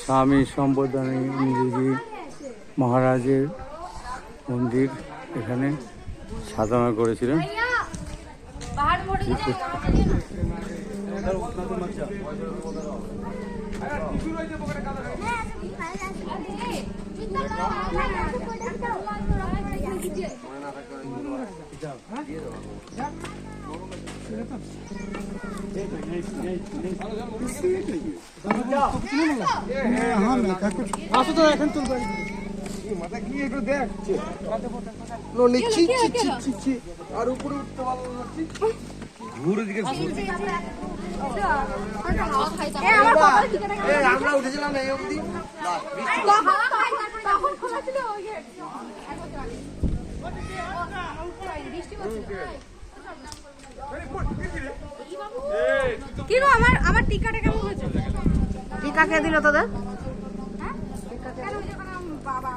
স্বামী সম্বোধনী মহারাজের মন্দির এখানে সাধনা করেছিলেন। আর উপরে উঠতে পারলো না, আমরা উঠেছিলাম এই অবধি। আমার টিকাটা কেমন হয়েছে? টিকা কে দিল তোদের? বাবা